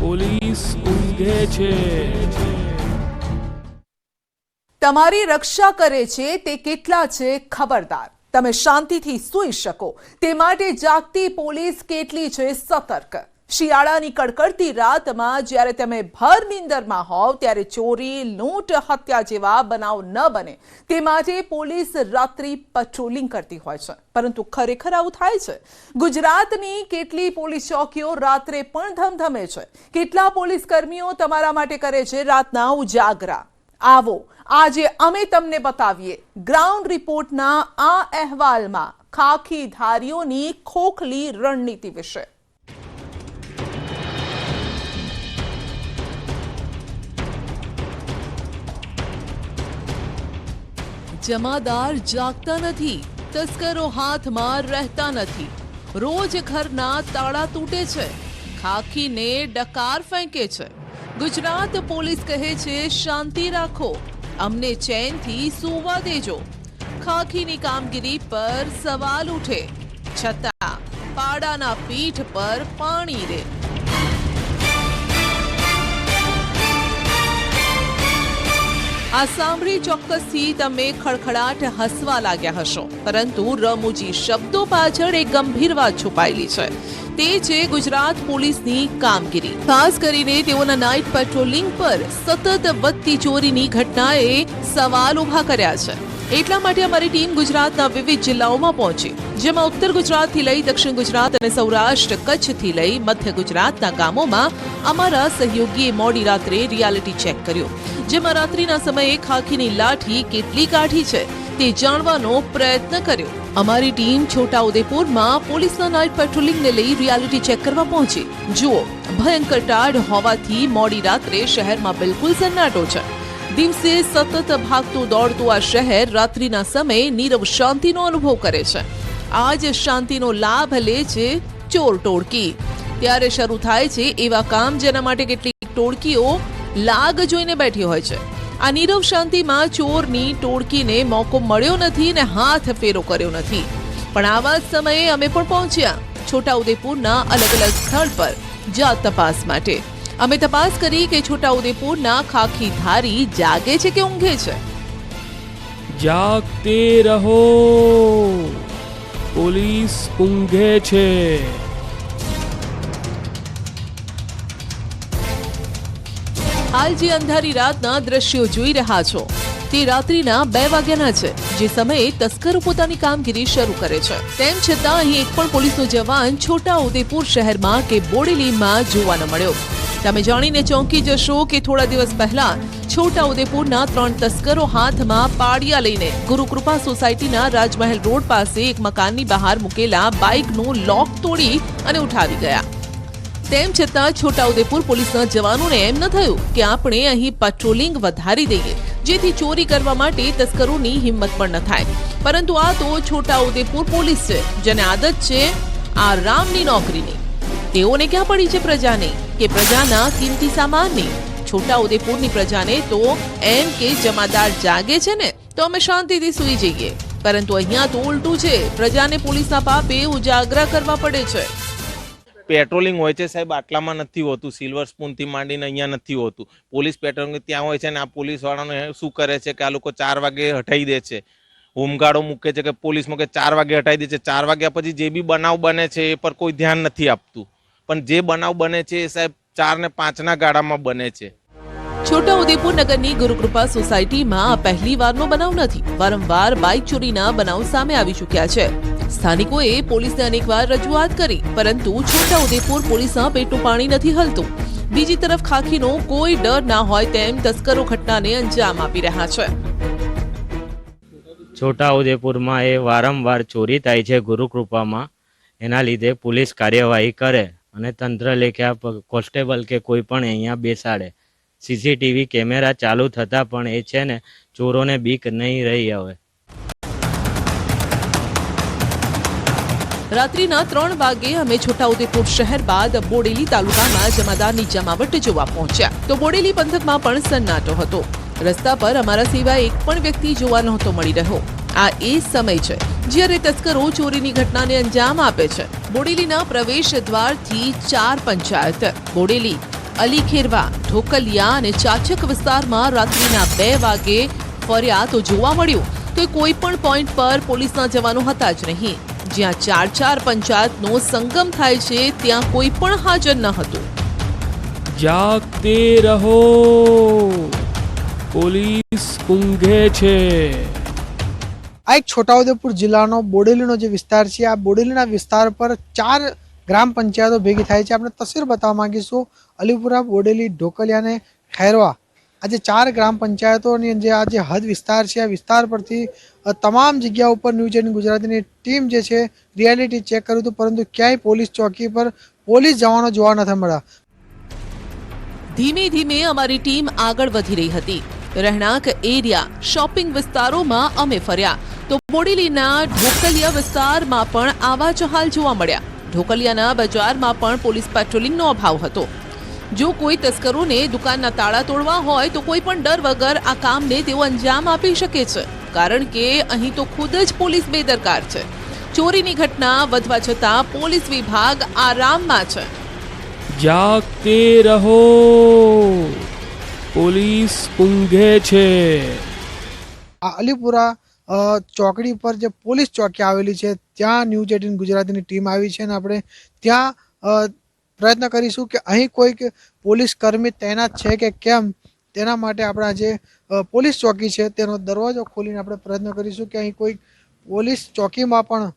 Police ઊંઘે છે. તમારી રક્ષા કરે છે તે કેટલા છે ખબરદાર. તમે શાંતિથી સૂઈ શકો તે માટે જાગતી પોલીસ કેટલી છે સતર્ક. શિયાળાની કડકડતી રાતમાં જ્યારે તમે ભર નીંદરમાં હોવ ત્યારે ચોરી, લૂંટ, હત્યા જેવા બનાવ ન બને તે માટે પોલીસ રાત્રિ પેટ્રોલિંગ કરતી હોય છે. પરંતુ ખરેખર આવું થાય છે? ગુજરાતની કેટલી પોલીસ ચોકીઓ રાત્રે પણ ધમધમે છે. કેટલા પોલીસ કર્મીઓ તમારા માટે કરે છે રાતના ઉજાગરા. આવો આજે અમે તમને બતાવીએ ગ્રાઉન્ડ રિપોર્ટના આ અહેવાલમાં ખાખી ધારીઓની ખોખલી રણનીતિ વિશે. જમાદાર જાગતા નથી, તસ્કરો હાથમાં રહેતા નથી. રોજ ઘરના તાળા તૂટે છે, ખાખીને ડકાર ફેંકે છે. ગુજરાત પોલીસ કહે છે શાંતિ રાખો, અમને ચેનથી સૂવા દેજો. ખાખીની કામગીરી પર સવાલ ઉઠે, છતાં પાડાના પીઠ પર પાણી રે. આ સાંભળી ચોક્કસથી તમે ખડખડાટ હસવા લાગ્યા હશો, પરંતુ રમૂજી શબ્દો પાછળ એક ગંભીર વાત છુપાયેલી છે. તે છે ગુજરાત પોલીસની કામગીરી. ખાસ કરીને તેઓના નાઇટ પેટ્રોલિંગ પર સતત વધતી ચોરીની ઘટનાએ સવાલ ઉભા કર્યા છે. એટલા માટે અમારી ટીમ ગુજરાતના વિવિધ જિલ્લાઓમાં પહોંચી, જેમાં ઉત્તર ગુજરાતથી લઈ દક્ષિણ ગુજરાત અને સૌરાષ્ટ્ર કચ્છથી લઈ મધ્ય ગુજરાતના ગામોમાં અમારા સહયોગીએ મોડી રાત્રે રિયાલિટી ચેક કર્યો, જેમાં રાત્રિના સમયે ખાખીની લાઠી કેટલી કાઠી છે તે જાણવાનો પ્રયત્ન કર્યો. અમારી ટીમ છોટાઉદેપુરમાં પોલીસના નાઇટ પેટ્રોલિંગને લઈ રિયાલિટી ચેક કરવા પહોંચી. જુઓ, ભયંકર ટાઢ હોવાથી મોડી રાત્રે શહેરમાં બિલકુલ સન્નાટો છે. દિવસે સતત ભાગતું દોડતું આ શહેર રાત્રિના સમયે નીરવ શાંતિનો અનુભવ કરે છે. આ જ શાંતિનો લાભ લે છે ચોર ટોળકી. ત્યારે શરૂ થાય છે એવા કામ જેના માટે કેટલીક ટોળકીઓ લાગ જોઈને બેઠી હોય છે. આ નીરવ શાંતિમાં ચોરની ટોળકીને મોકો મળ્યો નથી ને હાથ ફેરો કર્યો નથી. પણ આવા જ સમયે અમે પણ પહોંચ્યા છોટાઉદેપુરના અલગ અલગ સ્થળ પર જાત તપાસ માટે. અમે તપાસ કરી કે છોટાઉદેપુરના ખાખી ધારી જાગે છે કે ઊંઘે છે. જાગતે રહો, પોલીસ ઊંઘે છે. હાલ જે અંધારી રાતના દ્રશ્યો જોઈ રહ્યા છો તે રાત્રિના 2 વાગ્યાના છે, જે સમયે તસ્કરો પોતાની કામગીરી શરૂ કરે છે. તેમ છતાં અહીં એક પણ પોલીસનો જવાન છોટાઉદેપુર શહેરમાં કે બોડેલીમાં જોવા ન મળ્યો. તમે જાણીને ચોંકી જશો કે થોડા દિવસ પહેલા છોટાઉદેપુરના 3 તસ્કરો હાથમાં પાડિયા લઈને ગુરુકૃપા સોસાયટીના રાજમહેલ રોડ પાસે એક મકાનની બહાર મૂકેલા બાઇકનું લોક તોડી અને ઉઠાવી ગયા. તેમ છતાં છોટાઉદેપુર પોલીસના જવાનોને એમ ન થયું કે આપણે અહીં પેટ્રોલિંગ વધારી દઈએ, જેથી ચોરી કરવા માટે તસ્કરોની હિંમત પણ ન થાય. પરંતુ આ તો છોટાઉદેપુર પોલીસ છે, જેને આદત છે આરામની નોકરીની. તેઓને ક્યાં પડી છે પ્રજાને કે પ્રજાના કિંમતી સામાનની? છોટાઉદેપુરની પ્રજાને તો એમ કે જમાદાર જાગે છે ને તો અમે શાંતિથી સૂઈ જઈએ. પરંતુ અહીંયા તો ઉલટું છે, પ્રજાને પોલીસના પાપે ઉજાગરા કરવા પડે છે. પેટ્રોલિંગ હોય છે સાહેબ, આટલામાં નથી હોતું. સિલ્વર સ્પૂનથી માંડીને અહીંયા નથી હોતું. પોલીસ પેટ્રોલિંગ ત્યાં હોય છે ને આ પોલીસવાળાને શું કરે છે કે આ લોકો 4 વાગે હટાવી દે છે. હોમગાર્ડો મૂકે છે કે પોલીસ મૂકે 4 વાગે હટાવી દે છે. 4 વાગ્યા પછી જે બી બનાવ બને છે એ પર કોઈ ધ્યાન નથી આપતું. પણ જે બનાવ બને છે એ સાહેબ 4 ને 5ના ગાળામાં બને છે. છોટાઉદેપુર નગરની ગુરુકૃપા સોસાયટીમાં આ પહેલી વારનો બનાવ નથી. વારંવાર બાઇક ચોરીના બનાવ સામે આવી ચૂક્યા છે. સ્થાનિકોએ પોલીસને અનેકવાર રજૂઆત કરી, પરંતુ છોટાઉદેપુર પોલીસના પેટનું પાણી નથી હલતું. બીજી તરફ ખાખીનો કોઈ ડર ના હોય તેમ તસ્કરો ઘટનાને અંજામ આપી રહ્યા છે. છોટાઉદેપુરમાં એ વારંવાર ચોરી થાય છે ગુરુકૃપામાં. એના લીધે પોલીસ કાર્યવાહી કરે અને તંત્ર લેખ્યા કોન્સ્ટેબલ કે કોઈ પણ અહીંયા બેસાડે. સીસીટીવી કેમેરા ચાલુ થતા પણ એ છે ને ચોરોને બીક નહીં રહી. હવે રાત્રિના 3 વાગે અમે છોટાઉદેપુર શહેર બાદ બોડેલી તાલુકામાં જમાદારની જમાવટ જોવા પહોંચ્યા તો બોડેલી પંથકમાં પણ સન્નાટો હતો. રસ્તા પર અમારા સિવાય એક પણ વ્યક્તિ જોવા નહોતો મળી રહ્યો. આ એ સમય છે જ્યારે તસ્કરો ચોરીની ઘટનાને અંજામ આપે છે. બોડેલીના પ્રવેશ દ્વારથી 4 પંચાયત બોડેલી, અલીખેરવા, ઢોકલિયા અને ચાચક વિસ્તારમાં રાત્રિના 2 વાગે ફર્યા તો જોવા મળ્યું કે કોઈ પણ પોઈન્ટ પર પોલીસના જવાનો હતા જ નહીં. જ્યાં 4 પંચાયતનો સંગમ થાય છે ત્યાં કોઈ પણ હાજર ન હતું. જાગતે રહો, પોલીસ ઊંઘે છે. આ એક છોટાઉદેપુર જિલ્લાનો બોડેલીનો જે વિસ્તાર છે, આ બોડેલીના વિસ્તાર પર 4 ગ્રામ પંચાયતો ભેગી થાય છે. આપણે તસવીર બતાવવા માંગીશું. અલીપુરા, બોડેલી, ઢોકલિયા અને ખૈરવા, આ જે 4 ગ્રામ પંચાયતોની આ જે હદ વિસ્તાર છે, આ વિસ્તાર પરથી તમામ જગ્યા ઉપર ન્યૂઝ 18 ગુજરાતીની ટીમ જે છે રિયાલિટી ચેક કર્યું હતું, પરંતુ ક્યાંય પોલીસ ચોકી પર પોલીસ જવાનો જોવા નથી મળ્યા. ધીમે ધીમે અમારી ટીમ આગળ વધી રહી હતી. રહેણાંક એરિયા, શોપિંગ વિસ્તારોમાં અમે ફર્યા તો બોડેલીના ઢોકલિયા વિસ્તારમાં પણ આવા જ હાલ જોવા મળ્યા. ઢોકલિયાના બજારમાં પણ પોલીસ પેટ્રોલિંગનો અભાવ હતો. જો કોઈ તસ્કરોને દુકાનના તાળા તોડવા હોય તો કોઈ પણ ડર વગર આ કામને તેઓ અંજામ આપી શકે છે, કારણ કે અહીં તો ખુદ જ પોલીસ બેદરકાર છે. ચોરીની ઘટના વધવા છતાં પોલીસ વિભાગ આરામમાં છે. જાગતે રહો, પોલીસ ઊંઘે છે. આ અલીપુરા ચોકડી પર જે પોલીસ ચોકી આવેલી છે ત્યાં ન્યૂઝ 18 ગુજરાતીની ટીમ આવી છે અને આપણે ત્યાં પ્રયત્ન કરીશું કે અહીં કોઈક પોલીસ કર્મી તૈનાત છે કે કેમ, તેના માટે આપણા જે પોલીસ ચોકી છે તેનો દરવાજો ખોલીને આપણે પ્રયત્ન કરીશું કે અહીં કોઈક પોલીસ ચોકીમાં પણ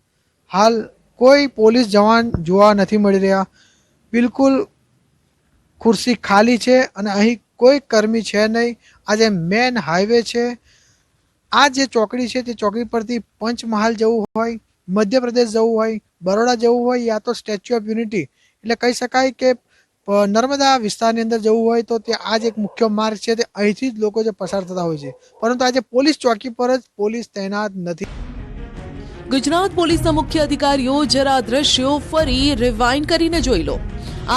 હાલ કોઈ પોલીસ જવાન જોવા નથી મળી રહ્યા. બિલકુલ ખુરશી ખાલી છે અને અહીં કોઈ કર્મી છે નહીં. આ જે મેન હાઈવે છે, આ જે ચોકડી છે તે ચોકડી પરથી પંચમહાલ જવું હોય, મધ્યપ્રદેશ જવું હોય, બરોડા જવું હોય, યા તો સ્ટેચ્યુ ઓફ યુનિટી, એટલે કહી શકાય કે નર્મદા વિસ્તારની અંદર જવું હોય તો તે આ જ એક મુખ્ય માર્ગ છે, તે અહીંથી જ લોકો જે પસાર થતા હોય છે. પરંતુ આજે પોલીસ ચોકી પર જ પોલીસ તૈનાત નથી. ગુજરાત પોલીસના મુખ્ય અધિકારીઓ જરા દ્રશ્યો ફરી રિવાઇન્ડ કરીને જોઈ લો.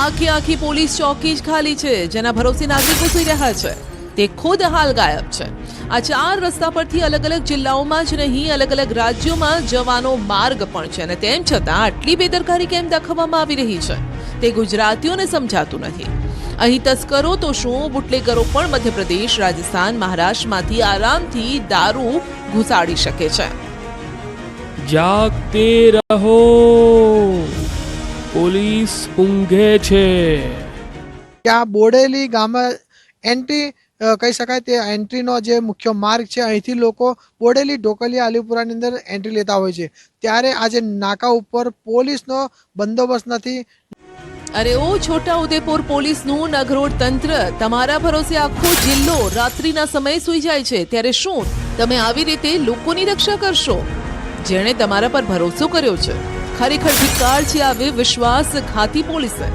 આખી પોલીસ ચોકી જ ખાલી છે, જેના ભરોસે નાગરિકો સુઈ રહ્યા છે. તે ખુદ હાલ ગાયબ છે. આ 4 રસ્તા પરથી અલગ અલગ જિલ્લાઓમાં જ નહીં, અલગ અલગ રાજ્યોમાં જવાનો માર્ગ પણ છે અને તેમ છતાં આટલી બેદરકારી કેમ દાખવવામાં આવી રહી છે તે ગુજરાતીઓને સમજાતું નથી. અહીં તસ્કરો તો શું, બુટલેગરો પણ મધ્યપ્રદેશ, રાજસ્થાન, મહારાષ્ટ્રમાંથી આરામથી દારૂ ઘુસાડી શકે છે. જાગતે રહો, પોલીસ ઊંઘે છે. ત્યાં બોડેલી ગામમાં એન્ટ્રી કહી શકાય, તે એન્ટ્રીનો જે મુખ્ય માર્ગ છે, અહીંથી લોકો બોડેલી, ઢોકલિયા, અલીપુરાની અંદર એન્ટ્રી લેતા હોય છે. ત્યારે આજે નાકા ઉપર પોલીસનો બંદોબસ્ત નથી. અરે ઓ છોટા ઉદેપુર પોલીસનું નગરોડ તંત્ર, તમારા ભરોસે આખો જિલ્લો રાત્રિના સમયે સૂઈ જાય છે, ત્યારે શું તમે આવી રીતે લોકોની રક્ષા કરશો? જેણે તમારા પર ભરોસો કર્યો છે, ખરેખર ધિક્કાર છે આવી વિશ્વાસઘાતી પોલીસે.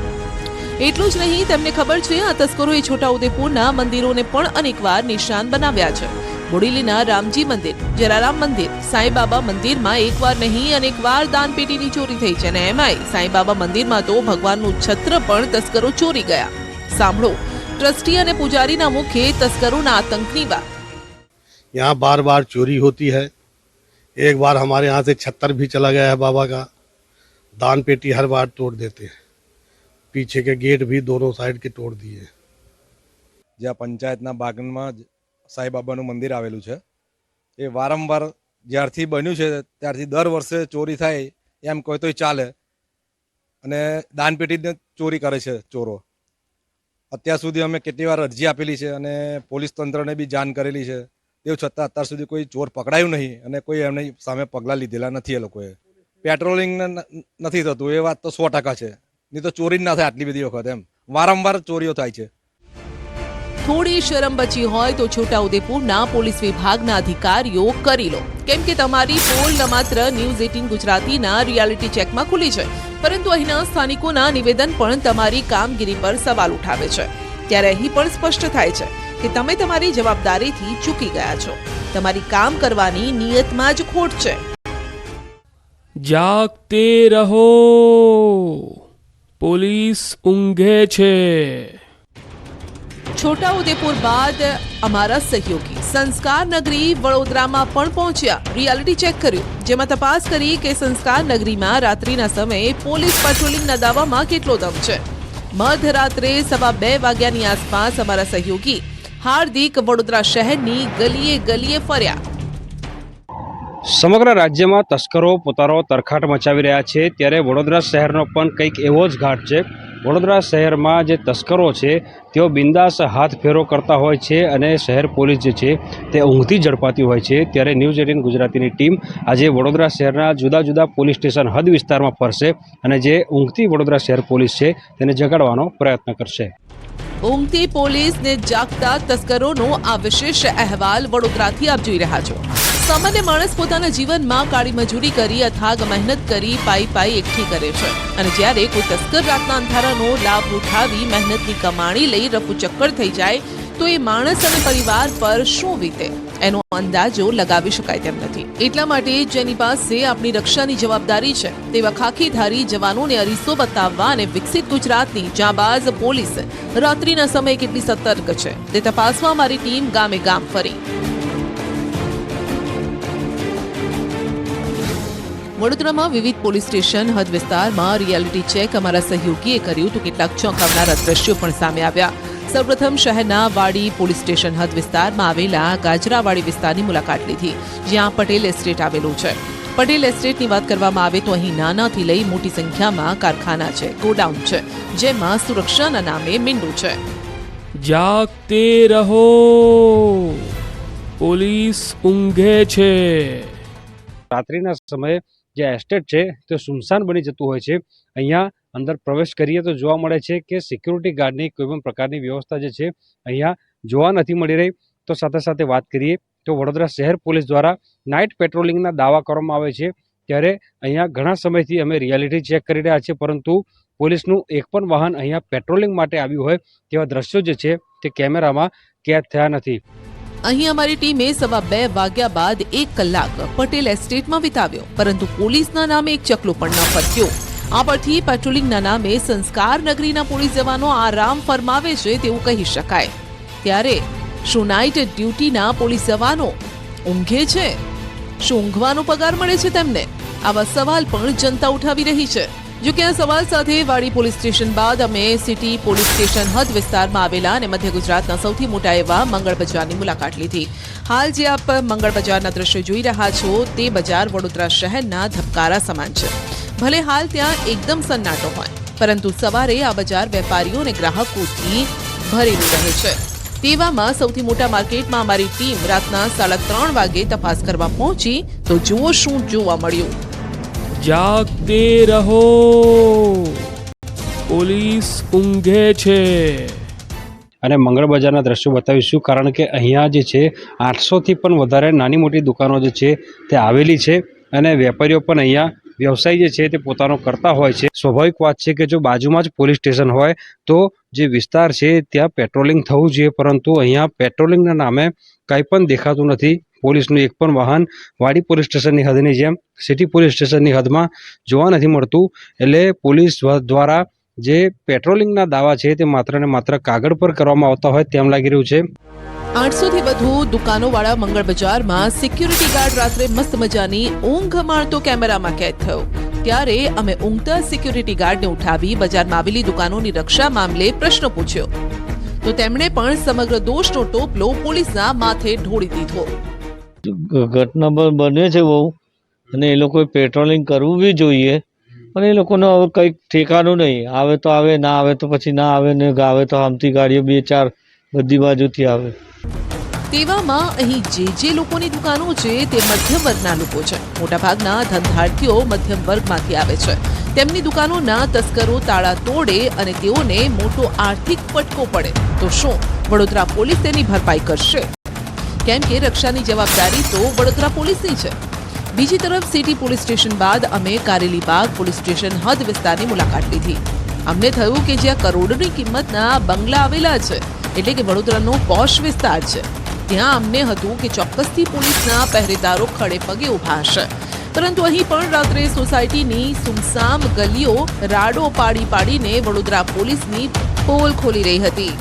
એટલું જ નહીં, તેમને ખબર છે આ તસ્કરોએ છોટાઉદેપુરના મંદિરોને પણ અનેકવાર નિશાન બનાવ્યા છે. બોડેલીના રામજી મંદિર, જલારામ મંદિર, સાંઈબાબા મંદિરમાં એકવાર નહીં અનેકવાર દાનપેટીની ચોરી થઈ છે અને એમાંય સાંઈબાબા મંદિરમાં તો ભગવાનનું છત્ર પણ તસ્કરો ચોરી ગયા. સાંભળો ટ્રસ્ટી અને પૂજારીના મુખે તસ્કરોના આતંકની વાત. यहाँ बार बार चोरी होती है. एक बार हमारे यहाँ से छत्तर भी चला गया है बाबा का. दान पेटी हर बार तोड़ देते हैं. पीछे के गेट भी दोनों साइड के तोड़ दिए. જ્યાં પંચાયતના બાગનમાં સાંઈ બાબાનું મંદિર આવેલું છે, એ વારંવાર જ્યારથી બન્યું છે ત્યારથી દર વર્ષે ચોરી થાય એમ કહે તોય ચાલે, અને દાનપેટીને ચોરી કરે છે ચોરો. અત્યાર સુધી અમે કેટલી વાર અરજી આપેલી છે અને પોલીસ તંત્રને બી જાણ કરેલી છે, તેમ છતાં અત્યાર સુધી કોઈ ચોર પકડાયું નહીં અને કોઈ એમની સામે પગલાં લીધેલા નથી. એ લોકોએ પેટ્રોલિંગ નથી થતું, એ વાત તો 100% છે. નહીં તો ચોરી જ ના થાય આટલી બધી વખત. એમ વારંવાર ચોરીઓ થાય છે. થોડી શરમ બચી હોય તો છોટાઉદેપુરના પોલીસ વિભાગના અધિકારીઓ કરી લો, કેમ કે તમારી પોલ ન માત્ર ન્યૂઝ 18 ગુજરાતીના રિયાલિટી ચેકમાં ખુલી છે, પરંતુ અહીંના સ્થાનિકોના નિવેદન પણ તમારી કામગીરી પર સવાલ ઉઠાવે છે. ત્યારે અહીં પણ સ્પષ્ટ થાય છે કે તમે તમારી જવાબદારીથી ચૂકી ગયા છો. તમારી કામ કરવાની નિયતમાં જ ખોટ છે. જાગતે રહો, પોલીસ ઊંઘે છે. છોટાઉદેપુર બાદ અમારા સહયોગી સંસ્કાર નગરી વડોદરામાં પણ પહોંચ્યા, રિયાલિટી ચેક કર્યું, જેમાં તપાસ કરી કે સંસ્કાર નગરીમાં રાત્રિના સમયે પોલીસ પેટ્રોલિંગના દાવામાં કેટલો દમ છે. મધરાત્રે 2:15 વાગ્યાની આસપાસ અમારા સહયોગી હાર્દિક વડોદરા શહેરની ગલીએ ગલીએ ફર્યા. સમગ્ર રાજ્યમાં તસ્કરો પોતાનો તરખાટ મચાવી રહ્યા છે, ત્યારે વડોદરા શહેરનો પણ કંઈક એવો જ ઘાટ છે. વડોદરા શહેરમાં જે તસ્કરો છે તેઓ બિંદાસ હાથ ફેરો કરતા હોય છે અને શહેર પોલીસ જે છે તે ઊંઘથી ઝડપાતી હોય છે. ત્યારે ન્યૂઝ 18 ગુજરાતીની ટીમ આજે વડોદરા શહેરના જુદા જુદા પોલીસ સ્ટેશન હદ વિસ્તારમાં ફરશે અને જે ઊંઘતી વડોદરા શહેર પોલીસ છે તેને જગાડવાનો પ્રયત્ન કરશે. ઊંઘતી પોલીસને જાગતા તસ્કરોનો આ વિશેષ અહેવાલ વડોદરાથી આપ જોઈ રહ્યા છો. સામાન્ય માણસ પોતાના જીવનમાં કાળી મજૂરી કરી અથાગ મહેનત કરી પાઈ એકઠી કરે છે અને જ્યારે કોઈ તસ્કર રાતના અંધારાનો લાભ ઉઠાવી મહેનતની કમાણી લઈ રફુચક્કર થઈ જાય તો એ માણસ અને પરિવાર પર શું વીતે એનો અંદાજો લગાવી શકાય તેમ નથી. એટલા માટે જેની પાસે આપણી રક્ષાની જવાબદારી છે તેવા ખાખીધારી જવાનોને અરીસો બતાવવા અને વિકસિત ગુજરાતની જાબાઝ પોલીસ રાત્રિના સમયે કેટલી સતર્ક છે તે તપાસવા અમારી ટીમ ગામે ગામ ફરી. વડોદરામાં વિવિધ પોલીસ સ્ટેશન હદ વિસ્તારમાં રિયાલિટી ચેક અમારા સહયોગીએ કર્યું તો કેટલાક ચોંકાવનારા દ્રશ્યો પણ સામે આવ્યા. સૌપ્રથમ શહેરના વાડી પોલીસ સ્ટેશન હદ વિસ્તારમાં આવેલા ગાજરાવાડી વિસ્તારની મુલાકાત લીધી, જ્યાં પટેલ એસ્ટેટ આવેલું છે. પટેલ એસ્ટેટની વાત કરવામાં આવે તો અહીં નાનાથી લઈ મોટી સંખ્યામાં કારખાના છે, ગોડાઉન છે, જેમાં સુરક્ષાના નામે મીંડું છે. જાગતે રહો, પોલીસ ઊંઘે છે. રાત્રિના સમયે જે એસ્ટેટ છે તે સુમસાન બની જતું હોય છે. અહીંયા અંદર પ્રવેશ કરીએ તો જોવા મળે છે કે સિક્યુરિટી ગાર્ડની કોઈ પણ પ્રકારની વ્યવસ્થા જે છે અહીંયા જોવા નથી મળી રહી. તો સાથે સાથે વાત કરીએ તો વડોદરા શહેર પોલીસ દ્વારા નાઇટ પેટ્રોલિંગના દાવા કરવામાં આવે છે, ત્યારે અહીંયા ઘણા સમયથી અમે રિયાલિટી ચેક કરી રહ્યા છીએ, પરંતુ પોલીસનું એક પણ વાહન અહીંયા પેટ્રોલિંગ માટે આવ્યું હોય તેવા દ્રશ્યો જે છે તે કેમેરામાં કેદ થયા નથી. અહીં અમારી ટીમે 2:15 વાગ્યા બાદ 1 કલાક પટેલ એસ્ટેટમાં વિતાવ્યો, પરંતુ પોલીસના નામે એક ચકલો પણ ન ફરક્યો. આ પરથી પેટ્રોલિંગના નામે સંસ્કાર નગરીના પોલીસ જવાનો આરામ ફરમાવે છે તેવું કહી શકાય. ત્યારે શું નાઇટ ડ્યુટીના પોલીસ જવાનો ઊંઘે છે? શું ઊંઘવાનો પગાર મળે છે તેમને? આવા સવાલ પણ જનતા ઉઠાવી રહી છે. જો કે આ સવાલ સાથે વાડી પોલીસ સ્ટેશન બાદ અમે સિટી પોલીસ સ્ટેશન હદ વિસ્તારમાં આવેલા અને મધ્ય ગુજરાતના સૌથી મોટા એવા મંગળ બજારની મુલાકાત લીધી. હાલ જે આપ મંગળ બજારના દ્રશ્યો જોઈ રહ્યા છો તે બજાર વડોદરા શહેરના ધબકારા સમાન છે. ભલે હાલ ત્યાં એકદમ સન્નાટો હોય, પરંતુ સવારે આ બજાર વેપારીઓ અને ગ્રાહકોથી ભરેલું રહે છે. તેવામાં સૌથી મોટા માર્કેટમાં અમારી ટીમ રાતના 3:30 વાગે તપાસ કરવા પહોંચી તો જુઓ શું જોવા મળ્યું. જાગતે રહો, પોલીસ ઊંઘે છે. અને મંગળ બજારના દ્રશ્યો બતાવીશું, કારણ કે અહીંયા જે છે 800થી પણ વધારે નાની મોટી દુકાનો જે છે તે આવેલી છે અને વેપારીઓ પણ અહીંયા વ્યવસાય જે છે તે પોતાનો કરતા હોય છે. સ્વાભાવિક વાત છે કે જો બાજુમાં જ પોલીસ સ્ટેશન હોય તો જે વિસ્તાર છે ત્યાં પેટ્રોલિંગ થવું જોઈએ, પરંતુ અહીંયા પેટ્રોલિંગના નામે કંઈ પણ દેખાતું નથી. પોલીસનું એક પણ વાહન વાડી પોલીસ સ્ટેશનની હદની જેમ સિટી પોલીસ સ્ટેશનની હદમાં જોવા નથી મળતું. એટલે પોલીસ દ્વારા જે પેટ્રોલિંગના દાવા છે તે માત્ર ને માત્ર કાગળ પર કરવામાં આવતા હોય તેમ લાગી રહ્યું છે. 800 થી વધુ દુકાનોવાળા મંગળ બજારમાં સિક્યુરિટી ગાર્ડ રાત્રે મસ્ત મજાની ઊંઘ માણતો કેમેરામાં કેદ થયો. ત્યારે અમે ઊંઘતા સિક્યુરિટી ગાર્ડને ઉઠાવી બજારમાં આવેલી દુકાનોની રક્ષા મામલે પ્રશ્ન પૂછ્યો તો તેમણે પણ સમગ્ર દોષનો ટોપલો પોલીસના માથે ઢોળી દીધો. ઘટના બને છે બહુ, અને એ લોકોએ પેટ્રોલિંગ કરવું બી જોઈએ, પણ એ લોકોને હવે કંઈક ઠેકાણું નહીં. આવે તો આવે, ના આવે તો પછી ના આવે, ને આવે તો આમથી ગાડીઓ 2-4 બધી બાજુથી આવે. તેવામાં અહીં જે લોકોની દુકાનો છે તે મધ્યમ વર્ગના લોકો છે. મોટાભાગના ધંધાર્થીઓ મધ્યમ વર્ગમાંથી આવે છે. તેમની દુકાનોના તસ્કરો તાળા તોડે અને તેઓને મોટો આર્થિક ફટકો પડે તો શું વડોદરા પોલીસ તેની ભરપાઈ કરશે? કેમ કે રક્ષાની જવાબદારી તો વડોદરા પોલીસની છે. બીજી તરફ સિટી પોલીસ સ્ટેશન બાદ અમે કારેલીબાગ પોલીસ સ્ટેશન હદ વિસ્તારની મુલાકાત લીધી. અમને થયું કે જ્યાં કરોડોની કિંમતના બંગલા આવેલા છે, એટલે કે વડોદરાનો પોશ વિસ્તાર છે, ત્યાં અમને હતું કે ચોક્કસથી પોલીસના પહેરેદારો ખડે પગે ઊભા હશે. પરંતુ અહીં પણ રાત્રે સોસાયટીની સુમસામ ગલીઓ રાડો પાડીને વડોદરા પોલીસની પોલ ખોલી રહી હતી.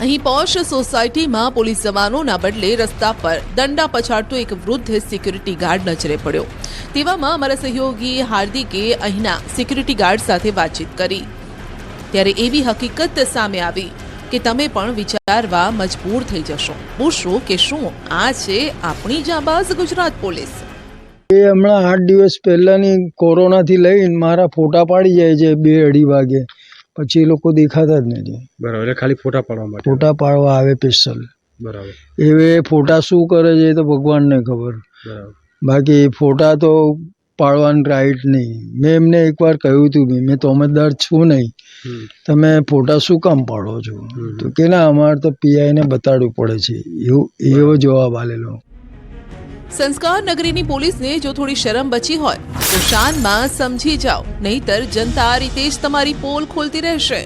અહીં પોશ સોસાયટીમાં પોલીસ જવાનોના બદલે રસ્તા પર દંડા પછાડતો એક વૃદ્ધ સિક્યુરિટી ગાર્ડ નજરે પડ્યો. તેવામાં અમારા સહયોગી હાર્દિકે અહીંના સિક્યુરિટી ગાર્ડ સાથે વાતચીત કરી. ત્યારે એવી હકીકત સામે આવી કે તમે પણ વિચારવા મજબૂર થઈ જશો. પૂછશો કે શું આ છે આપણી જાબાઝ ગુજરાત પોલીસ? એ હમણાં 8 દિવસ પહેલાની કોરોનાથી લઈને મારા ફોટા પાડી જાય છે 2-2:30 વાગે, પછી એ લોકો દેખાતા જ નથી. બરાબર, એટલે ખાલી ફોટા પાડવા માટે ફોટા પાડવા આવે સ્પેશિયલ. બરાબર, એ ફોટા શું કરે છે એ તો ભગવાનને ખબર. બરાબર. બાકી ફોટા તો પાડવાનું રાઈટ નહીં. મેં એમને એકવાર કહ્યું હતું બી, મેં તોમતદાર છું નહીં, તમે ફોટા શું કામ પાડો છો? તો કે ના, અમારે તો પીઆઈને બતાડવું પડે છે, એવો જવાબ આલેલો. સંસ્કાર નગરીની પોલીસને જો થોડી શરમ બચી હોય તો શાનમાં સમજી જાઓ, નહીતર જનતા આ રીતે જ તમારી પોલ ખોલતી રહેશે.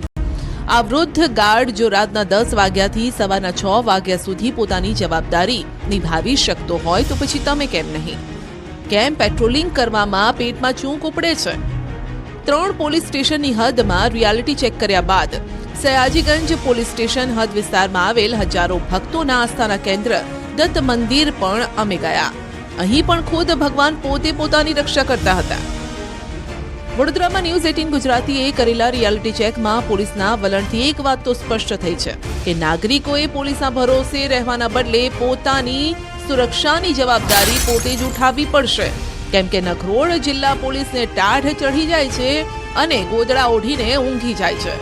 આ વૃદ્ધ ગાર્ડ જો રાતના 10 વાગ્યાથી સવારના 6 વાગ્યા સુધી પોતાની જવાબદારી નિભાવી શકતો હોય તો પછી તમે કેમ નહીં? કેમ પેટ્રોલિંગ કરવામાં પેટમાં ચૂંક ઉપડે છે? 3 પોલીસ સ્ટેશનની હદમાં રિયાલિટી ચેક કર્યા બાદ સયાજીગંજ પોલીસ સ્ટેશન હદ વિસ્તારમાં આવેલ હજારો ભક્તોના આસ્થાના કેન્દ્ર દત્ત મંદિર પણ અમે ગયા. અહીં પણ ખુદ ભગવાન પોતે પોતાની રક્ષા કરતા હતા. વડોદરામાં ન્યૂઝ 18 ગુજરાતીએ કરેલા રિયાલિટી ચેકમાં પોલીસના વલણથી એક વાત તો સ્પષ્ટ થઈ છે કે નાગરિકોએ પોલીસના ભરોસે રહેવાના બદલે પોતાની સુરક્ષાની જવાબદારી પોતે જ ઉઠાવવી પડશે. કેમ કે નખરોડ જિલ્લા પોલીસને ટાઢ ચઢી જાય છે અને ગોદડા ઓઢીને ઊંઘી જાય છે.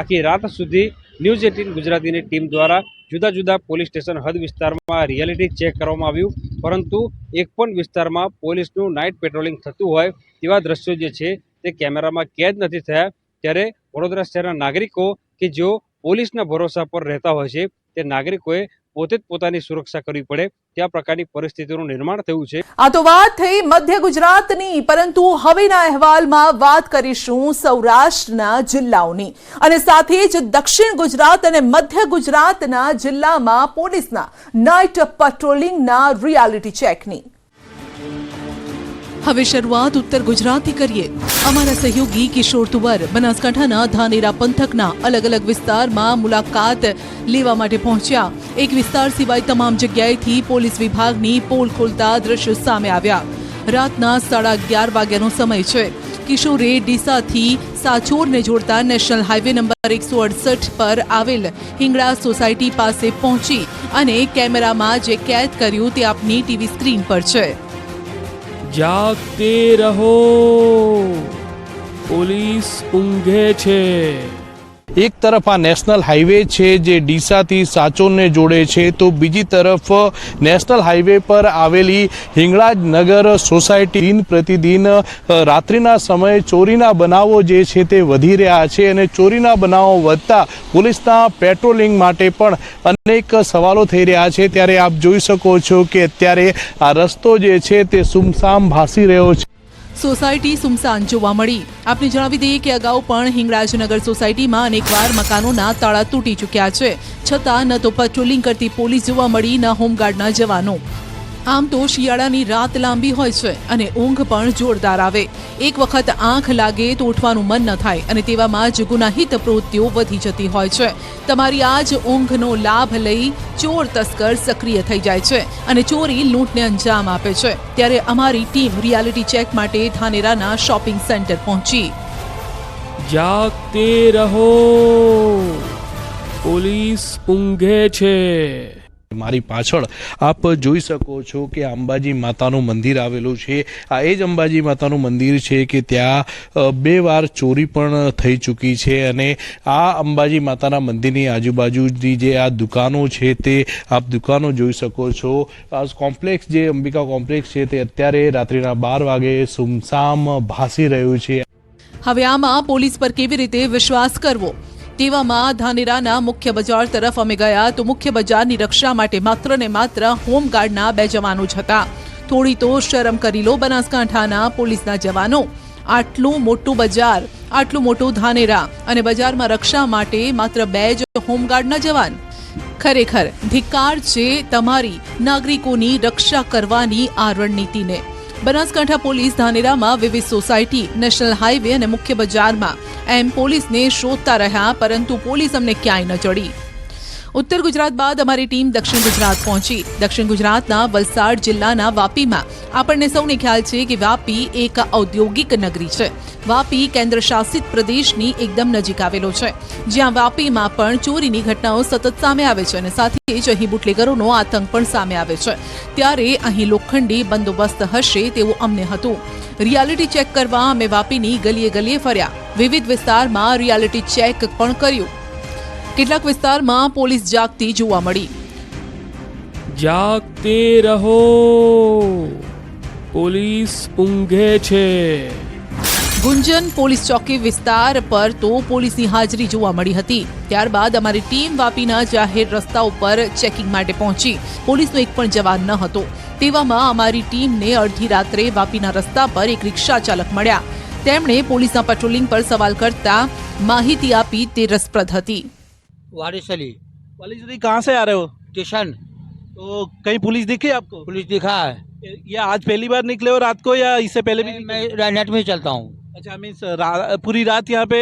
આખી રાત સુધી ન્યૂઝ 18 ગુજરાતીની ટીમ દ્વારા જુદા જુદા પોલીસ સ્ટેશન હદ વિસ્તારમાં રિયાલિટી ચેક કરવામાં આવ્યું, પરંતુ એક પણ વિસ્તારમાં પોલીસનું નાઇટ પેટ્રોલિંગ થતું હોય તેવા દ્રશ્યો જે છે તે કેમેરામાં કેદ નથી થયા. ત્યારે વડોદરા શહેરના નાગરિકો કે જેઓ પોલીસના ભરોસા પર રહેતા હોય છે તે નાગરિકોએ પોતે જ પોતાની સુરક્ષા કરવી પડે ત્યાં પ્રકારની પરિસ્થિતિનું નિર્માણ થયું છે. આ તો વાત થઈ મધ્ય ગુજરાતની, પરંતુ હવેના અહેવાલમાં વાત કરીશું સૌરાષ્ટ્રના જિલ્લાઓની અને સાથે જ દક્ષિણ ગુજરાત અને મધ્ય ગુજરાતના જિલ્લામાં પોલીસના નાઇટ પેટ્રોલિંગના રિયાલિટી ચેકની. હવે શરૂઆત ઉત્તર ગુજરાતથી કરીએ. અમારા સહયોગી કિશોર તુવર બનાસકાંઠાના ધાનેરા પંથકના અલગ અલગ વિસ્તારમાં મુલાકાત લેવા માટે પહોંચ્યા. એક વિસ્તાર સિવાય તમામ જગ્યાએથી પોલીસ વિભાગની પોલ ખોલતા દ્રશ્યો સામે આવ્યા. રાતના 11:30 વાગ્યાનો સમય છે. કિશોરે ડીસાથી સાચોરને જોડતા નેશનલ હાઈવે નંબર 168 પર આવેલ હિંગળા સોસાયટી પાસે પહોંચી અને કેમેરામાં જે કેદ કર્યું તે આપની ટીવી સ્ક્રીન પર છે. જાગતે રહો, પોલીસ ઊંઘે છે. એક તરફ આ નેશનલ હાઈવે છે જે ડીસાથી સાચોરને જોડે છે, તો બીજી તરફ નેશનલ હાઈવે પર આવેલી હિંગળાજનગર સોસાયટી દિન પ્રતિદિન રાત્રિના સમયે ચોરીના બનાવો જે છે તે વધી રહ્યા છે અને ચોરીના બનાવો વધતા પોલીસના પેટ્રોલિંગ માટે પણ અનેક સવાલો થઈ રહ્યા છે. ત્યારે આપ જોઈ શકો છો કે અત્યારે આ રસ્તો જે છે તે સુમસામ ભાસી રહ્યો છે. સોસાયટી સુમસાન જોવા મળી. આપને જણાવી દઈએ કે અગાઉ પણ હિંગળાજનગર સોસાયટીમાં અનેકવાર મકાનોના તાળા તૂટી ચૂક્યા છે, છતાં ન તો પેટ્રોલિંગ કરતી પોલીસ જોવા મળી ન હોમગાર્ડના જવાનો. આમ તો શિયાળાની રાત લાંબી હોય છે અને ઊંઘ પણ જોરદાર આવે. એક વખત આંખ લાગે તો ઉઠવાનું મન ન થાય અને તેવામાં જ ગુનાહિત પ્રવૃત્તિઓ વધી જતી હોય છે. તમારી આ જ ઊંઘનો લાભ લઈ ચોર તસ્કર સક્રિય થઈ જાય છે અને ચોરી લૂંટને અંજામ આપે છે. ત્યારે અમારી ટીમ રિયાલિટી ચેક માટે ધાનેરાના શોપિંગ સેન્ટર પહોંચી. જાગતે રહો, પોલીસ ઊંઘે છે. મારી પાછળ આપ જોઈ શકો છો કે અંબાજી માતાનું મંદિર આવેલું છે. આ એ જ અંબાજી માતાનું મંદિર છે કે ત્યાં 2 વાર ચોરી પણ થઈ ચૂકી છે અને આ અંબાજી માતાના મંદિરની આજુબાજુની જે આ દુકાનો છે તે આપ દુકાનો જોઈ શકો છો. આ કોમ્પ્લેક્સ જે અંબિકા કોમ્પ્લેક્સ છે તે અત્યારે રાત્રિના 12 વાગે સુમસામ ભાસી રહ્યું છે. હવે આમાં પોલીસ પર કેવી રીતે વિશ્વાસ કરવો? તેવામાં ધાનેરાના મુખ્ય બજાર તરફ અમે ગયા તો મુખ્ય બજારની રક્ષા માટે માત્ર ને માત્ર હોમગાર્ડના 2 જવાનો જ હતા. થોડી તો શરમ કરી લો બનાસકાંઠાના પોલીસના જવાનો. આટલું મોટું બજાર, આટલું મોટું ધાનેરા અને બજારમાં રક્ષા માટે માત્ર 2 જ હોમગાર્ડના જવાન. ખરેખર ધિક્કાર છે તમારી નાગરિકોની રક્ષા કરવાની આ રણનીતિને. બનાસકાંઠા પોલીસ ધાનેરામાં વિવિધ સોસાયટી, નેશનલ હાઈવે અને મુખ્ય બજારમાં એમ પોલીસને શોધતા રહ્યા, પરંતુ પોલીસ અમને ક્યાંય ન ચડી. ઉત્તર ગુજરાત બાદ અમારી ટીમ દક્ષિણ ગુજરાત પહોંચી. દક્ષિણ ગુજરાતના વલસાડ જિલ્લાના વાપીમાં આપણને સૌને ખ્યાલ છે કે વાપી એક ઔદ્યોગિક નગરી છે. વાપી કેન્દ્ર શાસિત પ્રદેશની એકદમ નજીક આવેલો છે, જ્યાં વાપીમાં પણ ચોરીની ઘટનાઓ સતત સામે આવે છે અને સાથે જ અહીં બુટલેગરોનો આતંક પણ સામે આવે છે. ત્યારે અહીં લોખંડી બંદોબસ્ત હશે તેવું અમને હતું. રિયાલિટી ચેક કરવા અમે વાપીની ગલીએ ગલીએ ફર્યા. વિવિધ વિસ્તારમાં રિયાલિટી ચેક પણ કર્યું. કેટલાક વિસ્તારમાં પોલીસ જાગતી જોવા મળી. જાગતે રહો, પોલીસ ઊંઘે છે. ગુંજન પોલીસ ચોકી વિસ્તાર પર તો પોલીસની હાજરી જોવા મળી હતી. ત્યારબાદ અમારી ટીમ વાપીના જાહેર રસ્તા ઉપર ચેકિંગ માટે પહોંચી. પોલીસનો એક પણ જવાન ન હતો. તેવામાં અમારી ટીમને અડધી રાત્રે વાપીના રસ્તા પર એક રિક્ષા ચાલક મળ્યા. તેમણે પોલીસના પેટ્રોલિંગ પર સવાલ કરતા માહિતી આપી તે રસપ્રદ હતી. वारिस अली अली कहाँ से आ रहे हो? स्टेशन तो कहीं पुलिस दिखी आपको? पुलिस दिखा है. ये आज पहली बार निकले हो रात को या इससे पहले भी? मैं नेट में ही चलता हूँ. अच्छा, मीन्स पूरी रात यहाँ पे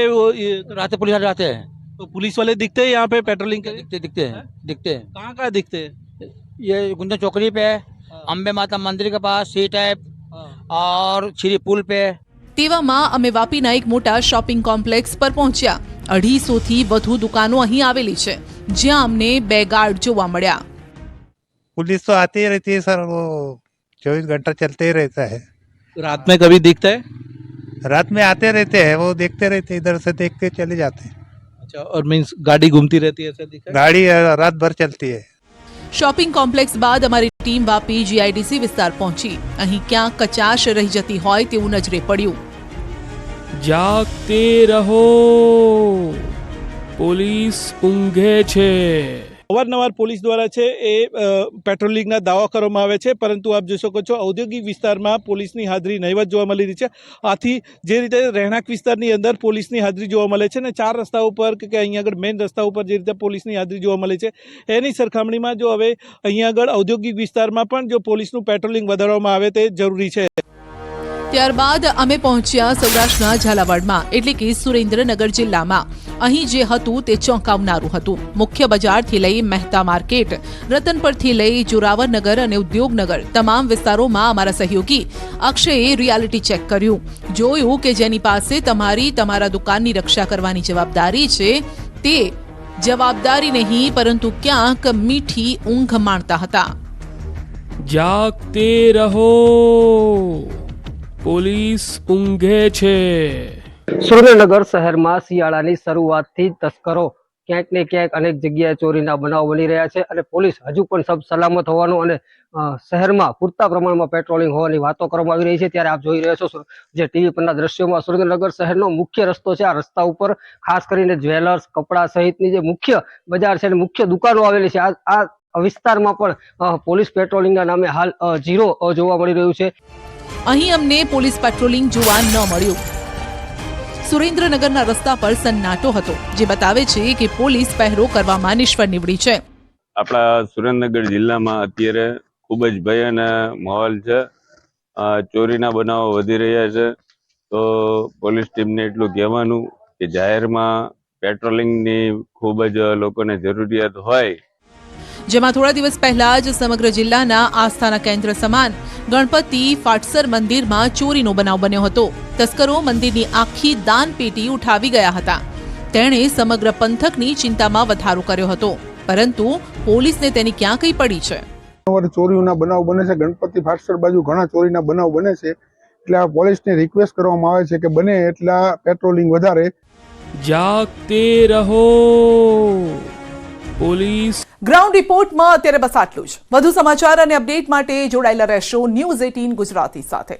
रात पुलिस रहते हैं. तो पुलिस वाले दिखते हैं यहाँ पे पेट्रोलिंग के? दिखते हैं. कहाँ कहाँ दिखते हैं? ये गुंजन चौकड़ी पे, अम्बे माता मंदिर के पास, सी टाइप और श्री पुल पे. તેવામાં અમે વાપીના એક મોટા શોપિંગ કોમ્પ્લેક્સ પર પહોંચ્યા. 250થી વધુ દુકાનો અહીં આવેલી છે, જ્યાં અમને 2 ગાર્ડ જોવા મળ્યા. पुलिस तो आती ही रहती है सर, वो 24 घंटा चलते ही रहता है. रात में कभी दिखता है? रात में आते रहते हैं, वो देखते रहते हैं, इधर से देख के चले जाते हैं. अच्छा, और मीन्स गाड़ी घूमती रहती है ऐसा दिखा है? गाड़ी रात भर चलती है. શોપિંગ કોમ્પ્લેક્સ બાદ અમારી ટીમ વાપી જીઆઈડીસી વિસ્તાર પહોંચી. અહીં ક્યાં કચાશ રહી જતી હોય તેવું નજરે પડ્યું. જાગતે રહો, પોલીસ ઊંઘે છે. અવારનવાર પોલીસ દ્વારા છે એ પેટ્રોલિંગના દાવા કરવામાં આવે છે, પરંતુ આપ જોઈ શકો છો ઔદ્યોગિક વિસ્તારમાં પોલીસની હાજરી નહીવત જોવા મળી રહી છે. આથી જે રીતે રહેણાંક વિસ્તારની અંદર પોલીસની હાજરી જોવા મળે છે ને 4 રસ્તા ઉપર કે અહીંયા આગળ મેઇન રસ્તા ઉપર જે રીતે પોલીસની હાજરી જોવા મળે છે, એની સરખામણીમાં જો હવે અહીંયા આગળ ઔદ્યોગિક વિસ્તારમાં પણ જો પોલીસનું પેટ્રોલિંગ વધારવામાં આવે તે જરૂરી છે. ત્યારબાદ અમે પહોંચ્યા સૌરાષ્ટ્રના ઝાલાવાડમાં, એટલે કે સુરેન્દ્રનગર જિલ્લામાં. અહીં જે હતું તે ચોંકાવનારું હતું. મુખ્ય બજારથી લઈ મહેતા માર્કેટ, રતનપરથી લઈ જોરાવરનગર અને ઉદ્યોગનગર તમામ વિસ્તારોમાં અમારા સહયોગી અક્ષયે રિયાલિટી ચેક કર્યું. જોયું કે જેની પાસે તમારા દુકાનની રક્ષા કરવાની જવાબદારી છે તે જવાબદારી નહીં પરંતુ ક્યાંક મીઠી ઊંઘ માણતા હતા. જાગતે રહો, પોલીસ ઊંઘે છે. સુરેન્દ્રનગર શહેરમાં શિયાળાની શરૂઆતથી જ તસ્કરો ક્યાંક ને ક્યાંક અનેક જગ્યાએ ચોરીના બનાવ બની રહ્યા છે અને પોલીસ હજુ પણ સબ સલામત હોવાનું અને શહેરમાં પૂરતા પ્રમાણમાં પેટ્રોલિંગ હોવાની વાતો કરવામાં આવી રહી છે. ત્યારે આપ જોઈ રહ્યા છો જે ટીવી પરના દ્રશ્યોમાં સુરેન્દ્રનગર શહેરનો મુખ્ય રસ્તો છે. આ રસ્તા ઉપર ખાસ કરીને જ્વેલર્સ, કપડા સહિતની જે મુખ્ય બજાર છે અને મુખ્ય દુકાનો આવેલી છે, આ વિસ્તારમાં પણ પોલીસ પેટ્રોલિંગના નામે હાલ ઝીરો જોવા મળી રહ્યું છે. અહીં અમને પોલીસ પેટ્રોલિંગ જોવા ન મળ્યું. સુરેન્દ્રનગરના રસ્તા પર સન્નાટો હતો, જે બતાવે છે કે પોલીસ પહેરો કરવામાં નિષ્ફળ નીવડી છે. આપણા સુરેન્દ્રનગર જિલ્લામાં અત્યારે ખૂબ જ ભયાનક માહોલ છે. ચોરીના બનાવો વધી રહ્યા છે, તો પોલીસ ટીમને એટલું કહેવાનું કે જાહેરમાં પેટ્રોલિંગની ખૂબ જ લોકોને જરૂરિયાત હોય. જેમાં થોડા દિવસ પહેલા જ સમગ્ર જિલ્લાના આસ્થાના કેન્દ્ર સમાન ગણપતિ ફાટસર મંદિરમાં ચોરીનો બનાવ બન્યો હતો. તસ્કરો મંદિરની આખી દાન પેટી ઉઠાવી ગયા હતા. તેણે સમગ્ર પંથકની ચિંતામાં વધારો કર્યો હતો, પરંતુ પોલીસને તેની ક્યાં કઈ પડી છે. ચોરીઓના બનાવ બને છે, ગણપતિ ફાટસર બાજુ ઘણા ચોરીના બનાવ બને છે, એટલે પોલીસને રિક્વેસ્ટ કરવામાં આવે છે કે બને એટલા પેટ્રોલિંગ વધારે. જાગતે રહો, પોલીસ. ગ્રાઉન્ડ રિપોર્ટમાં અત્યારે બસ આટલું જ. વધુ સમાચાર અને અપડેટ માટે જોડાયેલા રહેશો ન્યૂઝ 18 ગુજરાતી સાથે.